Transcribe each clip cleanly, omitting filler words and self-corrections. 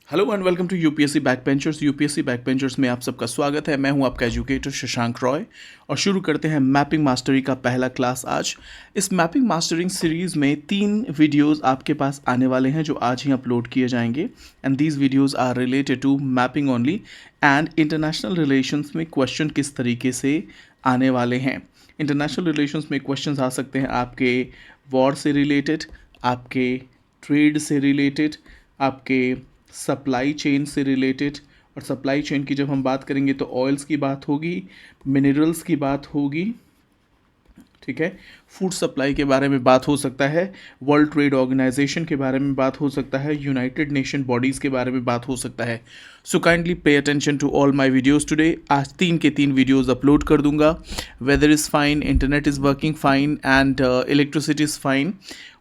Hello and welcome to UPSC backbenchers. UPSC backbenchers में आप सबका स्वागत है। मैं हूं आपका एजुकेटर शशांक रॉय और शुरू करते हैं मैपिंग मास्टरी का पहला क्लास आज। इस मैपिंग मास्टरिंग सीरीज़ में 3 वीडियोस आपके पास आने वाले हैं जो आज ही अपलोड किए जाएंगे and these videos are related to mapping only and international relations में क्वेश्चन किस तरीके से आने वाले हैं। इंटरनेशनल रिलेशंस में क्वेश्चन आ सकते हैं आपके वॉर से रिलेटेड, आपके ट्रेड से रिलेटेड, आपके सप्लाई चेन से रिलेटेड। और सप्लाई चेन की जब हम बात करेंगे तो ऑयल्स की बात होगी, मिनरल्स की बात होगी, ठीक है, फूड सप्लाई के बारे में बात हो सकता है, वर्ल्ड ट्रेड ऑर्गेनाइजेशन के बारे में बात हो सकता है, यूनाइटेड नेशन बॉडीज़ के बारे में बात हो सकता है। So kindly pay attention to all my videos today. आज 3 के 3 वीडियोस अपलोड कर दूंगा। Weather is fine, internet is working fine and electricity is fine.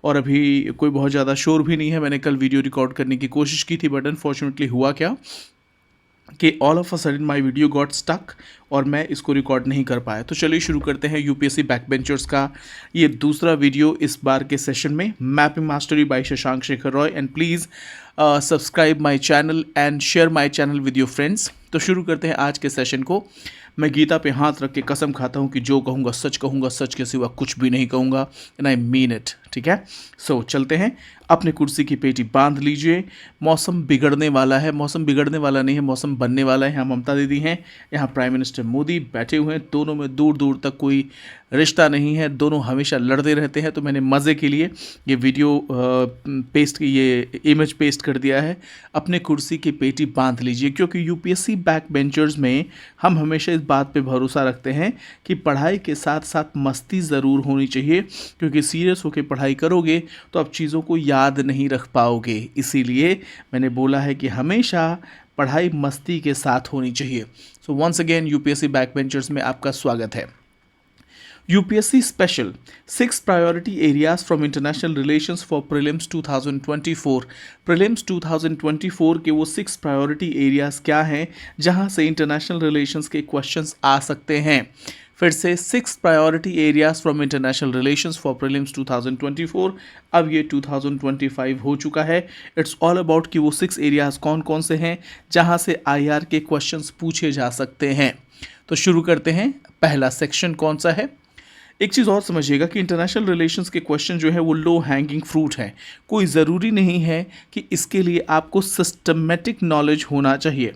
और अभी कोई बहुत ज़्यादा शोर भी नहीं है। मैंने कल वीडियो रिकॉर्ड करने की कोशिश की थी बट अनफॉर्चुनेटली हुआ क्या कि all of a sudden my video got stuck और मैं इसको रिकॉर्ड नहीं कर पाया। तो चलिए शुरू करते हैं यूपीएससी बैकबेंचर्स का ये दूसरा वीडियो इस बार के सेशन में, mapping mastery by Shashank Shekhar Roy. And please subscribe my channel and share my channel with your friends. तो शुरू करते हैं आज के सेशन को। मैं गीता पे हाथ रख के कसम खाता हूँ कि जो कहूँगा, सच के सिवा कुछ भी नहीं कहूँगा एंड आई मीन इट, ठीक है। सो चलते हैं, अपने कुर्सी की पेटी बांध लीजिए। मौसम बिगड़ने वाला है, मौसम बिगड़ने वाला नहीं है, मौसम बनने वाला है। यहाँ ममता दीदी हैं, यहाँ प्राइम मिनिस्टर मोदी बैठे हुए हैं। दोनों में दूर दूर तक कोई रिश्ता नहीं है, दोनों हमेशा लड़ते रहते हैं। तो मैंने मज़े के लिए ये वीडियो ये इमेज पेस्ट कर दिया है। अपने कुर्सी की पेटी बांध लीजिए, क्योंकि यूपीएससी बैक बेंचर्स में हम हमेशा इस बात पे भरोसा रखते हैं कि पढ़ाई के साथ साथ मस्ती ज़रूर होनी चाहिए, क्योंकि सीरियस होकर पढ़ाई करोगे तो आप चीज़ों को याद नहीं रख पाओगे। इसीलिए मैंने बोला है कि हमेशा पढ़ाई मस्ती के साथ होनी चाहिए। So once again UPSC back benchers में आपका स्वागत है। UPSC Special 6 Priority Areas from International Relations for Prelims 2024। Prelims 2024 के वो 6 Priority Areas क्या हैं जहां से International Relations के questions आ सकते हैं। फिर से 6 Priority Areas from International Relations for Prelims 2024। अब ये 2025 हो चुका है। इट्स ऑल अबाउट कि वो 6 एरियाज़ कौन कौन से हैं जहां से IR के क्वेश्चंस पूछे जा सकते हैं। तो शुरू करते हैं। पहला सेक्शन कौन सा है? एक चीज़ और समझिएगा कि इंटरनेशनल रिलेशंस के क्वेश्चन जो है वो लो हैंगिंग फ्रूट है। कोई ज़रूरी नहीं है कि इसके लिए आपको सिस्टमेटिक नॉलेज होना चाहिए,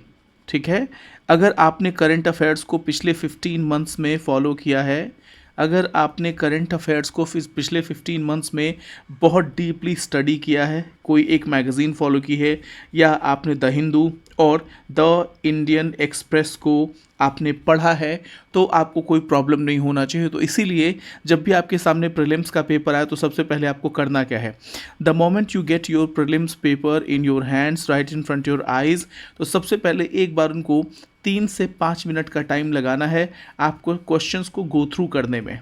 ठीक है। अगर आपने करंट अफेयर्स को पिछले 15 मंथ्स में फॉलो किया है, अगर आपने करंट अफेयर्स को पिछले 15 मंथ्स में बहुत डीपली स्टडी किया है, कोई एक मैगज़ीन फॉलो की है, या आपने द हिंदू और द इंडियन एक्सप्रेस को आपने पढ़ा है, तो आपको कोई प्रॉब्लम नहीं होना चाहिए। तो इसीलिए जब भी आपके सामने प्रीलिम्स का पेपर आए तो सबसे पहले आपको करना क्या है, the moment you get your prelims paper in your hands right in front your eyes, तो सबसे पहले एक बार उनको 3 से 5 मिनट का टाइम लगाना है आपको क्वेश्चंस को गो थ्रू करने में।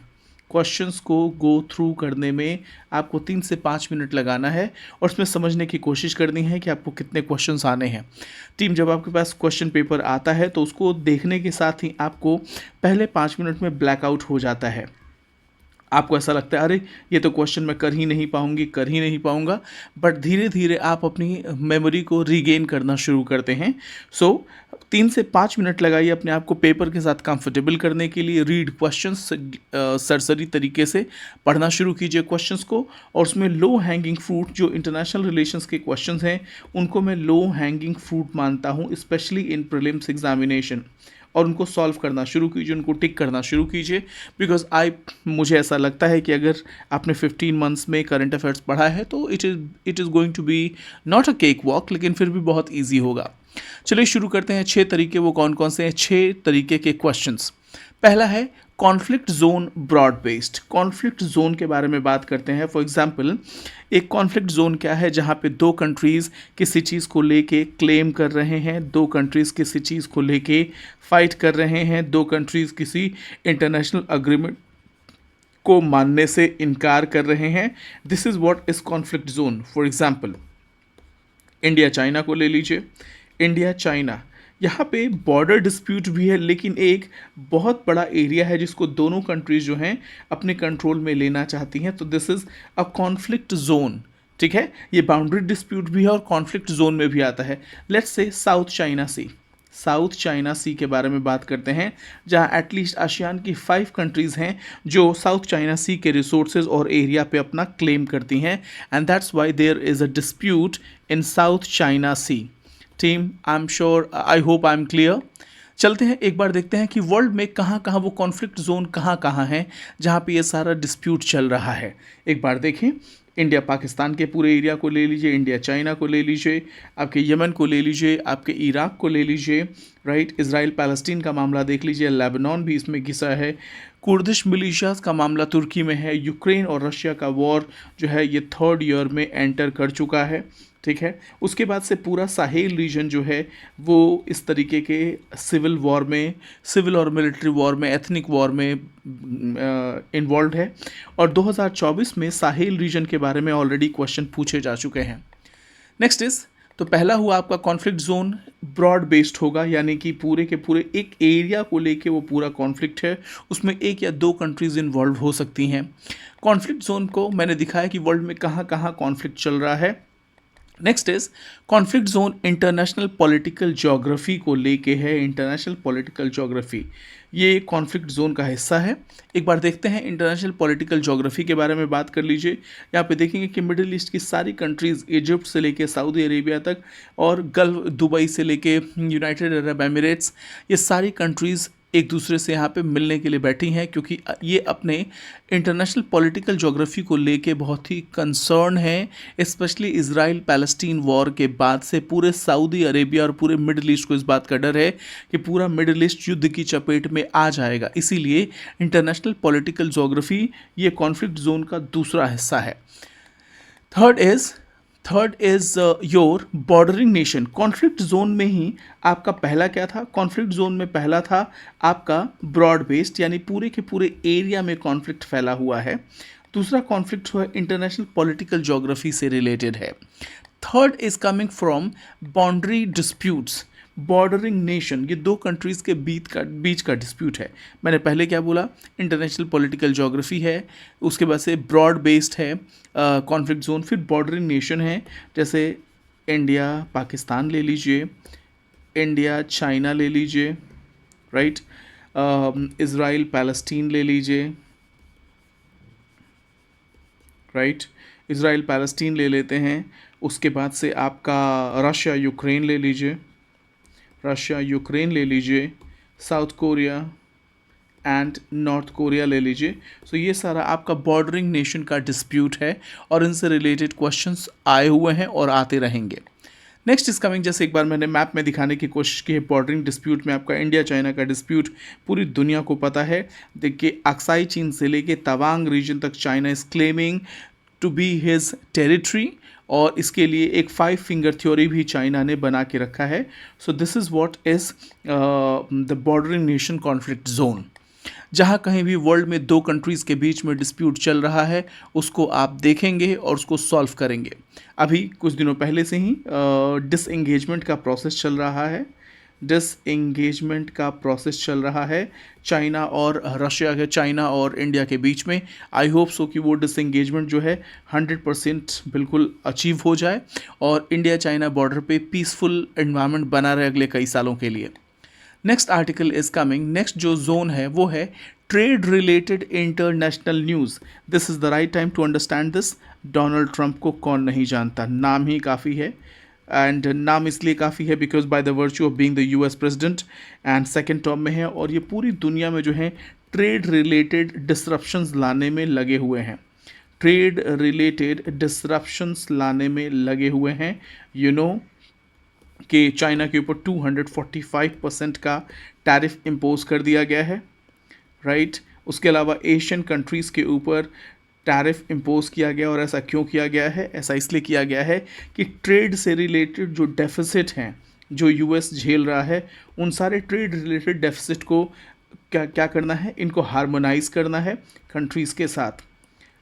क्वेश्चंस को गो थ्रू करने में आपको 3 से 5 मिनट लगाना है और उसमें समझने की कोशिश करनी है कि आपको कितने क्वेश्चंस आने हैं। टीम, जब आपके पास क्वेश्चन पेपर आता है तो उसको देखने के साथ ही आपको पहले 5 मिनट में ब्लैकआउट हो जाता है। आपको ऐसा लगता है अरे ये तो क्वेश्चन मैं कर ही नहीं पाऊंगा, बट धीरे धीरे आप अपनी मेमोरी को रीगेन करना शुरू करते हैं। सो 3 से 5 मिनट लगाइए अपने आप को पेपर के साथ कंफर्टेबल करने के लिए। रीड क्वेश्चंस, सरसरी तरीके से पढ़ना शुरू कीजिए क्वेश्चंस को, और उसमें लो हैंगिंग फ्रूट जो इंटरनेशनल रिलेशंस के क्वेश्चंस हैं उनको मैं लो हैंगिंग फ्रूट मानता हूँ, स्पेशली इन प्रीलिम्स एग्जामिनेशन। और उनको सॉल्व करना शुरू कीजिए, उनको टिक करना शुरू कीजिए, बिकॉज मुझे ऐसा लगता है कि अगर आपने 15 मंथ्स में करंट अफेयर्स पढ़ा है तो it is going to be not a cake walk, लेकिन फिर भी बहुत ईजी होगा। चलिए शुरू करते हैं। 6 तरीके वो कौन कौन से हैं? 6 तरीके के क्वेश्चंस। पहला है conflict zone broad based. Conflict zone के बारे में बात करते हैं। फॉर एग्जांपल, एक कॉन्फ्लिक्ट जोन क्या है? जहाँ पे 2 कंट्रीज़ किसी चीज़ को लेके क्लेम कर रहे हैं, 2 कंट्रीज़ किसी चीज़ को लेके फाइट कर रहे हैं, 2 कंट्रीज़ किसी इंटरनेशनल अग्रीमेंट को मानने से इनकार कर रहे हैं। This is what is conflict zone. For example, India China को ले लीजिए। इंडिया चाइना, यहाँ पे बॉर्डर डिस्प्यूट भी है, लेकिन एक बहुत बड़ा एरिया है जिसको दोनों कंट्रीज जो हैं अपने कंट्रोल में लेना चाहती हैं। तो this is a conflict zone. ठीक है, ये बाउंड्री डिस्प्यूट भी है और कॉन्फ्लिक्ट जोन में भी आता है। Let's say South China Sea, South China Sea के बारे में बात करते हैं, जहां एटलीस्ट आसियान की 5 कंट्रीज़ हैं जो साउथ चाइना सी के रिसोर्सेज और एरिया पे अपना क्लेम करती हैं, and that's why there is a dispute in South China Sea. Team, I am sure, I hope I am clear. चलते हैं एक बार देखते हैं कि वर्ल्ड में कहाँ कहाँ वो कॉन्फ्लिक्ट जोन कहाँ कहाँ हैं जहाँ पे ये सारा डिस्प्यूट चल रहा है। एक बार देखें, इंडिया पाकिस्तान के पूरे एरिया को ले लीजिए, इंडिया चाइना को ले लीजिए, आपके यमन को ले लीजिए, आपके इराक को ले लीजिए, राइट, इजराइल पैलेस्टीन का मामला देख लीजिए, लेबनान भी इसमें घिसा है, कुर्दिश मिलिशियाज का मामला तुर्की में है, यूक्रेन और रशिया का वॉर जो है ये 3rd ईयर में एंटर कर चुका है, ठीक है। उसके बाद से पूरा साहेल रीजन जो है वो इस तरीके के सिविल वॉर में, सिविल और मिलिट्री वॉर में, एथनिक वॉर में इन्वॉल्व है, और 2024 में साहेल रीजन के बारे में ऑलरेडी क्वेश्चन पूछे जा चुके हैं। नेक्स्ट इज, तो पहला हुआ आपका कॉन्फ्लिक्ट जोन ब्रॉड बेस्ड होगा, यानी कि पूरे के पूरे एक एरिया को लेके वो पूरा कॉन्फ्लिक्ट है, उसमें 1 या 2 कंट्रीज़ इन्वॉल्व हो सकती हैं। कॉन्फ्लिक्ट जोन को मैंने दिखाया कि वर्ल्ड में कहाँ कहाँ कॉन्फ्लिक्ट चल रहा है। Next is conflict zone international political geography को लेके है, इंटरनेशनल पॉलिटिकल ज्योग्राफी ये कॉन्फ्लिक्ट जोन का हिस्सा है। एक बार देखते हैं इंटरनेशनल पॉलिटिकल ज्योग्राफी के बारे में बात कर लीजिए। यहाँ पे देखेंगे कि मिडिल ईस्ट की सारी कंट्रीज़, इजिप्ट से लेके सऊदी अरेबिया तक और गल्फ, दुबई से लेके यूनाइटेड अरब एमिरेट्स, ये सारी कंट्रीज़ एक दूसरे से यहाँ पे मिलने के लिए बैठी हैं, क्योंकि ये अपने इंटरनेशनल पॉलिटिकल ज्योग्राफी को लेके बहुत ही कंसर्न है, स्पेशली इजराइल पैलेस्टीन वॉर के बाद से पूरे सऊदी अरेबिया और पूरे मिडिल ईस्ट को इस बात का डर है कि पूरा मिडिल ईस्ट युद्ध की चपेट में आ जाएगा। इसीलिए इंटरनेशनल पॉलिटिकल ज्योग्राफी ये कॉन्फ्लिक्ट जोन का दूसरा हिस्सा है। Third is your bordering nation. Conflict zone में ही आपका पहला क्या था? कॉन्फ्लिक्ट जोन में पहला था आपका ब्रॉड बेस्ड, यानी पूरे के पूरे एरिया में कॉन्फ्लिक्ट फैला हुआ है। दूसरा कॉन्फ्लिक्ट हुआ इंटरनेशनल पॉलिटिकल ज्योग्राफी से रिलेटेड है। Third is coming from boundary disputes, bordering nation, ये 2 कंट्रीज़ के बीच का डिस्प्यूट है। मैंने पहले क्या बोला? इंटरनेशनल पॉलिटिकल ज्योग्राफी है, उसके बाद से ब्रॉड बेस्ड है कॉन्फ्लिक्ट जोन, फिर बॉर्डरिंग नेशन है, जैसे इंडिया पाकिस्तान ले लीजिए, इंडिया चाइना ले लीजिए, राइट, इज़राइल पैलेस्टीन ले लीजिए, राइट, इज़राइल पैलेस्टीन ले लेते हैं। उसके बाद से आपका रशिया यूक्रेन ले लीजिए, रशिया यूक्रेन ले लीजिए, south Korea and north Korea ले लीजिए। सो ये सारा आपका बॉर्डरिंग नेशन का डिस्प्यूट है और इनसे रिलेटेड क्वेश्चंस आए हुए हैं और आते रहेंगे। नेक्स्ट इज कमिंग, जैसे एक बार मैंने मैप में दिखाने की कोशिश की है, बॉर्डरिंग डिस्प्यूट में आपका इंडिया चाइना का डिस्प्यूट पूरी दुनिया को पता है। देखिए, अक्साई चीन से लेके तवांग रीजन तक China is claiming to be his territory, और इसके लिए एक 5 फिंगर थ्योरी भी चाइना ने बना के रखा है। So this is what is the bordering nation conflict zone. जहाँ कहीं भी वर्ल्ड में 2 कंट्रीज़ के बीच में डिस्प्यूट चल रहा है उसको आप देखेंगे और उसको सॉल्व करेंगे। अभी कुछ दिनों पहले से ही डिसएंगेजमेंट का प्रोसेस चल रहा है, डिसएंगेजमेंट का प्रोसेस चल रहा है चाइना और रशिया के, चाइना और इंडिया के बीच में। आई होप सो कि वो डिसएंगेजमेंट जो है 100% बिल्कुल अचीव हो जाए और इंडिया चाइना बॉर्डर पे पीसफुल एनवायरनमेंट बना रहे अगले कई सालों के लिए। Next article is coming, next जो जोन है वो है trade related international news. This is the right time to understand this. Donald Trump को कौन नहीं जानता, नाम ही काफ़ी है, एंड नाम इसलिए काफ़ी है because by the virtue of being the US president and second term में है, और ये पूरी दुनिया में जो है ट्रेड रिलेटेड डिसरप्शंस लाने में लगे हुए हैं, ट्रेड रिलेटेड डिसरप्शंस लाने में लगे हुए हैं। यू नो कि चाइना के ऊपर 245% का टैरिफ इम्पोज कर दिया गया है, राइट। उसके अलावा एशियन कंट्रीज़ के ऊपर टैरिफ इम्पोज किया गया, और ऐसा क्यों किया गया है? ऐसा इसलिए किया गया है कि ट्रेड से रिलेटेड जो डेफिसिट हैं जो यूएस झेल रहा है, उन सारे ट्रेड रिलेटेड डेफिसिट को क्या करना है? इनको हार्मोनाइज़ करना है, कंट्रीज़ के साथ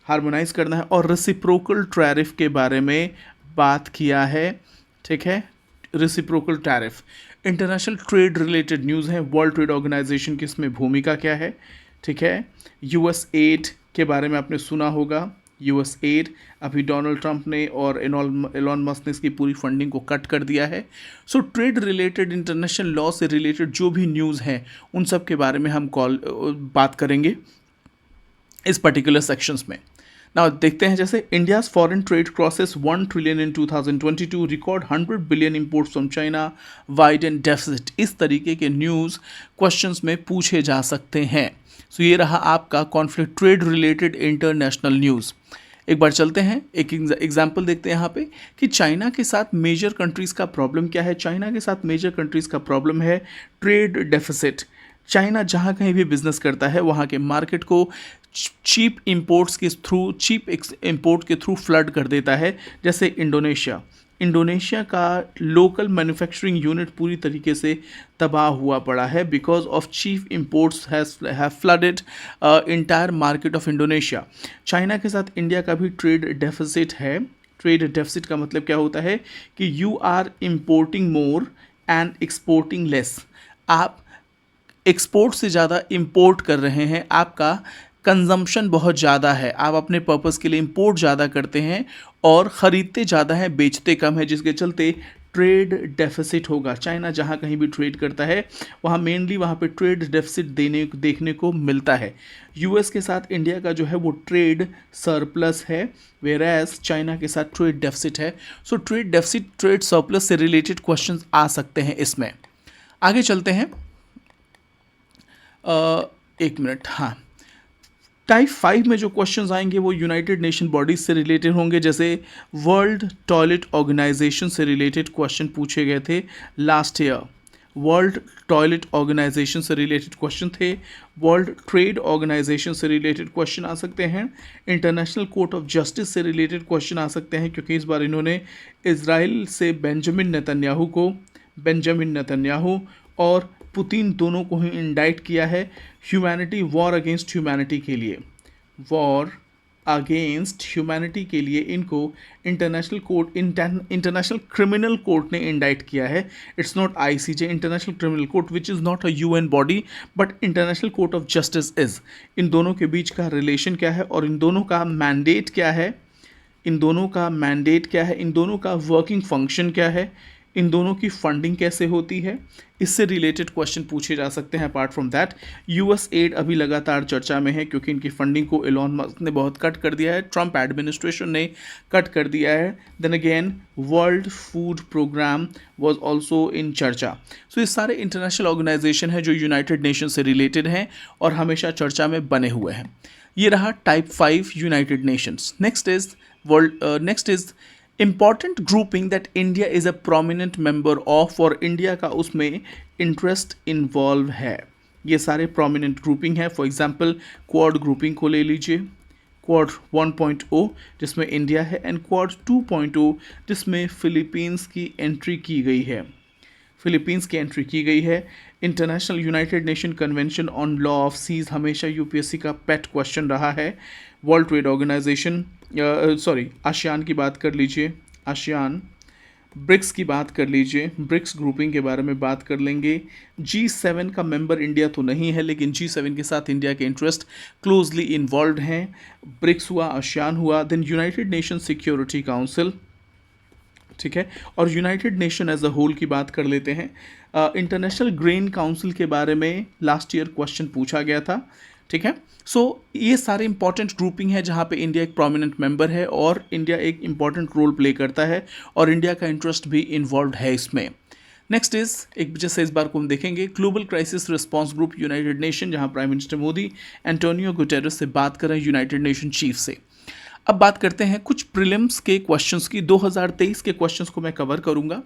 हार्मोनाइज़ करना है, और रेसिप्रोकल टैरिफ के बारे में बात किया है, ठीक है। Reciprocal tariff international trade related news है। वर्ल्ड ट्रेड ऑर्गेनाइजेशन की इसमें भूमिका क्या है, ठीक है। यूएस एड के बारे में आपने सुना होगा, यूएस एड, अभी डोनाल्ड ट्रंप ने और एलॉन मस्क ने इसकी पूरी फंडिंग को कट कर दिया है। So trade related, international law से रिलेटेड जो भी न्यूज़ हैं उन सब के बारे में हम बात करेंगे इस पर्टिकुलर सेक्शंस में। नाउ देखते हैं, जैसे India's foreign trade crosses 1 trillion in 2022, record 100 billion imports from China, widen deficit. इस तरीके के न्यूज़ क्वेश्चंस में पूछे जा सकते हैं। सो ये रहा आपका conflict trade related international news. एक बार चलते हैं, एक एग्जाम्पल देखते हैं यहाँ पे कि चाइना के साथ मेजर कंट्रीज़ का प्रॉब्लम क्या है। चाइना के साथ मेजर कंट्रीज़ का प्रॉब्लम है ट्रेड डेफिसिट। चाइना जहाँ कहीं भी बिजनेस करता है वहाँ के मार्केट को चीप इंपोर्ट के थ्रू फ्लड कर देता है। जैसे इंडोनेशिया का लोकल मैन्युफैक्चरिंग यूनिट पूरी तरीके से तबाह हुआ पड़ा है because of cheap imports have flooded entire market of Indonesia. China के साथ इंडिया का भी ट्रेड डेफिसिट है। ट्रेड डेफिसिट का मतलब क्या होता है कि you are importing more and exporting less. आप एक्सपोर्ट से ज़्यादा इंपोर्ट कर रहे हैं, आपका कंजम्पशन बहुत ज़्यादा है, आप अपने पर्पस के लिए इंपोर्ट ज़्यादा करते हैं और ख़रीदते ज़्यादा हैं, बेचते कम है, जिसके चलते ट्रेड डेफिसिट होगा। चाइना जहाँ कहीं भी ट्रेड करता है वहाँ मेनली वहाँ पे ट्रेड डेफिसिट देखने को मिलता है। यूएस के साथ इंडिया का जो है वो ट्रेड सरप्लस है, वेयरएज चाइना के साथ ट्रेड डेफिसिट है। So trade deficit, trade surplus से रिलेटेड क्वेश्चंस आ सकते हैं इसमें। आगे चलते हैं, एक मिनट, हाँ, टाइप 5 में जो क्वेश्चंस आएंगे वो यूनाइटेड नेशन बॉडीज से रिलेटेड होंगे। जैसे वर्ल्ड टॉयलेट ऑर्गेनाइजेशन से रिलेटेड क्वेश्चन पूछे गए थे last year. World Toilet Organization से रिलेटेड क्वेश्चन थे। वर्ल्ड ट्रेड ऑर्गेनाइजेशन से रिलेटेड क्वेश्चन आ सकते हैं। इंटरनेशनल कोर्ट ऑफ जस्टिस से रिलेटेड क्वेश्चन आ सकते हैं, क्योंकि इस बार इन्होंने इजराइल से बेंजामिन नेतन्याहू और पुतिन दोनों को ही इंडाइट किया है ह्यूमैनिटी, वॉर अगेंस्ट ह्यूमैनिटी के लिए इनको इंटरनेशनल क्रिमिनल कोर्ट ने इंडाइट किया है। It's not ICJ, International Criminal Court which is not a UN body but International Court of Justice is. इन दोनों के बीच का रिलेशन क्या है और इन दोनों का मैंडेट क्या है, इन दोनों का वर्किंग फंक्शन क्या है, इन दोनों की फंडिंग कैसे होती है, इससे रिलेटेड क्वेश्चन पूछे जा सकते हैं। Apart from that, US add अभी लगातार चर्चा में है क्योंकि इनकी फंडिंग को एलॉन मस्क ने बहुत कट कर दिया है, ट्रंप एडमिनिस्ट्रेशन ने कट कर दिया है। Then again World Food Programme was also in चर्चा। सो ये सारे इंटरनेशनल ऑर्गेनाइजेशन है जो यूनाइटेड नेशन से रिलेटेड हैं और हमेशा चर्चा में बने हुए हैं। ये रहा type 5 United Nations. Next is important grouping that India is a prominent member of, और इंडिया का उसमें इंटरेस्ट इन्वॉल्व है। ये सारे प्रोमिनेंट ग्रुपिंग है। फॉर एग्जांपल क्वाड ग्रुपिंग को ले लीजिए, क्वाड 1.0 जिसमें इंडिया है एंड क्वाड 2.0 जिसमें फिलीपींस की एंट्री की गई है। International United Nation Convention on Law of Seas हमेशा यूपीएससी का पेट क्वेश्चन रहा है। वर्ल्ड ट्रेड ऑर्गेनाइजेशन, आसियान की बात कर लीजिए, आसियान, ब्रिक्स की बात कर लीजिए, ब्रिक्स ग्रुपिंग के बारे में बात कर लेंगे। G7 का मेंबर इंडिया तो नहीं है, लेकिन G7 के साथ इंडिया के इंटरेस्ट क्लोजली इन्वॉल्व हैं। ब्रिक्स हुआ, आसियान हुआ, then United Nation Security Council, ठीक है, और United Nation as a whole की बात कर लेते हैं। इंटरनेशनल ग्रेन काउंसिल के बारे में लास्ट ईयर क्वेश्चन पूछा गया था, ठीक है। सो ये सारे इंपॉर्टेंट ग्रुपिंग है जहाँ पे इंडिया एक प्रोमिनेंट मेंबर है और इंडिया एक इंपॉर्टेंट रोल प्ले करता है और इंडिया का इंटरेस्ट भी इन्वॉल्व है इसमें। नेक्स्ट इज, एक जैसे इस बार को हम देखेंगे, global crisis response group United Nation, जहाँ prime minister Modi Antonio Guterres से बात कर रहे हैं, यूनाइटेड नेशन चीफ से। अब बात करते हैं कुछ प्रीलिम्स के क्वेश्चंस की। 2023 के क्वेश्चंस को मैं कवर करूंगा,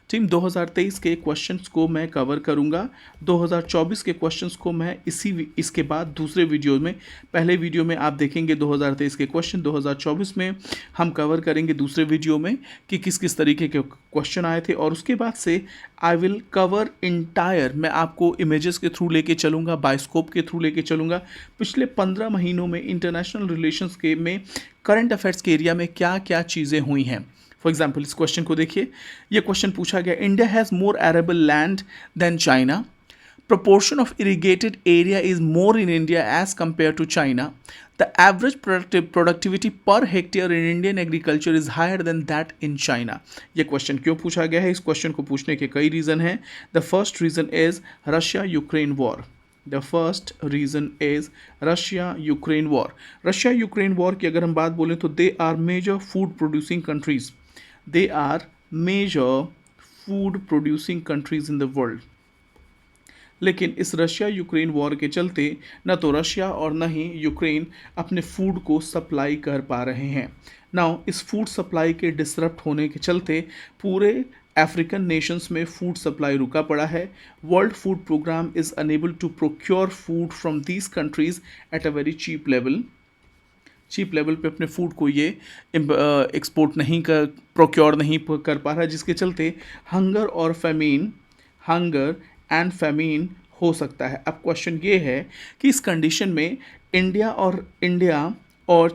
टीम 2023 के क्वेश्चंस को मैं कवर करूंगा। 2024 के क्वेश्चंस को मैं इसके बाद दूसरे वीडियो में, पहले वीडियो में आप देखेंगे 2023 के क्वेश्चन, 2024 में हम कवर करेंगे दूसरे वीडियो में कि किस किस तरीके के क्वेश्चन आए थे। और उसके बाद से आई विल कवर इंटायर, मैं आपको इमेजेस के थ्रू लेके चलूँगा, बायोस्कोप के थ्रू लेके चलूँगा पिछले 15 महीनों में इंटरनेशनल रिलेशंस के में करंट अफेयर्स के एरिया में क्या क्या चीज़ें हुई हैं। फॉर एग्जाम्पल इस क्वेश्चन को देखिए, ये क्वेश्चन पूछा गया, India has more arable land than China, proportion of irrigated area is more in India as compared to China. The average productivity per hectare in Indian agriculture is higher than that in China. ये question क्यों पूछा गया है? इस question को पूछने के कई रीज़न हैं. The first reason is Russia Ukraine war. The first reason is Russia Ukraine war. Russia Ukraine war की अगर हम बात बोलें तो they are major food producing countries. They are major food producing countries in the world. लेकिन इस Russia Ukraine war के चलते न तो रशिया और न ही यूक्रेन अपने फूड को सप्लाई कर पा रहे हैं. नाउ इस फूड सप्लाई के डिसरप्ट होने के चलते पूरे अफ्रीकन नेशंस में फूड सप्लाई रुका पड़ा है. World Food Programme is unable to procure food from these countries at a very cheap level पे अपने फूड को ये एक्सपोर्ट नहीं कर प्रोक्योर नहीं कर पा रहा, जिसके चलते हंगर एंड फेमीन हो सकता है. अब क्वेश्चन ये है कि इस कंडीशन में इंडिया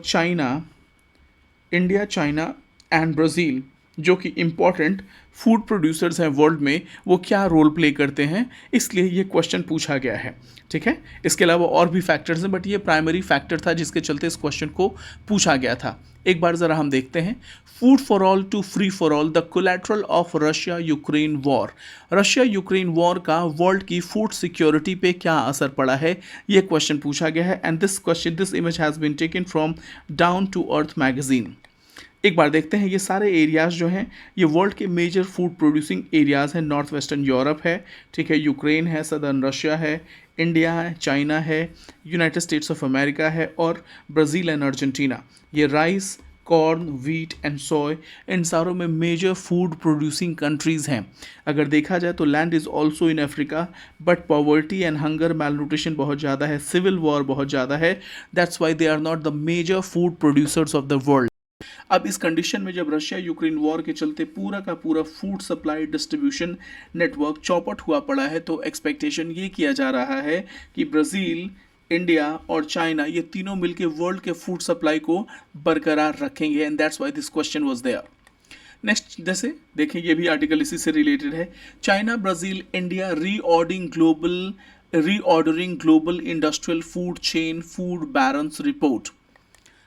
चाइना एंड ब्राज़ील जो कि इम्पॉर्टेंट फूड प्रोड्यूसर्स हैं वर्ल्ड में, वो क्या रोल प्ले करते हैं, इसलिए ये क्वेश्चन पूछा गया है. ठीक है, इसके अलावा और भी फैक्टर्स हैं बट ये प्राइमरी फैक्टर था जिसके चलते इस क्वेश्चन को पूछा गया था. एक बार ज़रा हम देखते हैं. Food for all to free for all, the collateral of Russia Ukraine war. Russia Ukraine war का वर्ल्ड की फूड सिक्योरिटी पे क्या असर पड़ा है, ये क्वेश्चन पूछा गया है. And this image has been taken from Down To Earth magazine. एक बार देखते हैं. ये सारे एरियाज़ जो हैं ये वर्ल्ड के मेजर फूड प्रोड्यूसिंग एरियाज़ हैं. नॉर्थ वेस्टर्न यूरोप है, ठीक है, यूक्रेन है, सदर्न रशिया है, इंडिया है, चाइना है, यूनाइटेड स्टेट्स ऑफ अमेरिका है और ब्राज़ील एंड अर्जेंटीना. ये राइस, कॉर्न, व्हीट एंड सोय, इन सारों में मेजर फूड प्रोड्यूसिंग कंट्रीज़ हैं. अगर देखा जाए तो land is also in Africa but poverty and hunger malnutrition बहुत ज़्यादा है, सिविल वॉर बहुत ज़्यादा है. That's why they are not the major food producers of the world. अब इस कंडीशन में जब रशिया यूक्रेन वॉर के चलते पूरा का पूरा फूड सप्लाई डिस्ट्रीब्यूशन नेटवर्क चौपट हुआ पड़ा है, तो एक्सपेक्टेशन ये किया जा रहा है कि ब्राज़ील, इंडिया और चाइना ये तीनों मिलकर वर्ल्ड के फूड सप्लाई को बरकरार रखेंगे. And that's why this question was there. Next जैसे देखें, ये भी आर्टिकल इसी से रिलेटेड है. China, Brazil, India reordering global industrial food chain food balance report.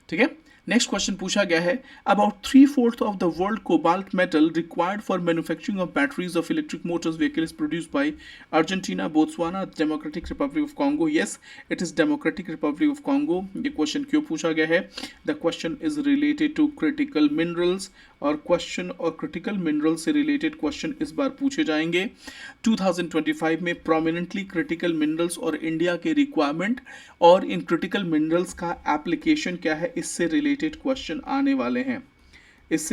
ठीक है. नेक्स्ट क्वेश्चन पूछा गया है. About 3/4 of the world cobalt metal required for manufacturing of batteries of electric motors vehicle is produced by Argentina, Botswana, Democratic Republic of Congo. Yes, it is Democratic Republic of Congo. ये question क्यों पूछा गया है? The question is related to critical minerals और critical mineral से related question इस बार पूछे जाएंगे. 2025 में प्रोमिनेंटली क्रिटिकल मिनरल्स और इंडिया के रिक्वायरमेंट और इन क्रिटिकल मिनरल्स का एप्लीकेशन क्या है, इससे रिलेटेड क्वेश्चन आने वाले हैं. इससे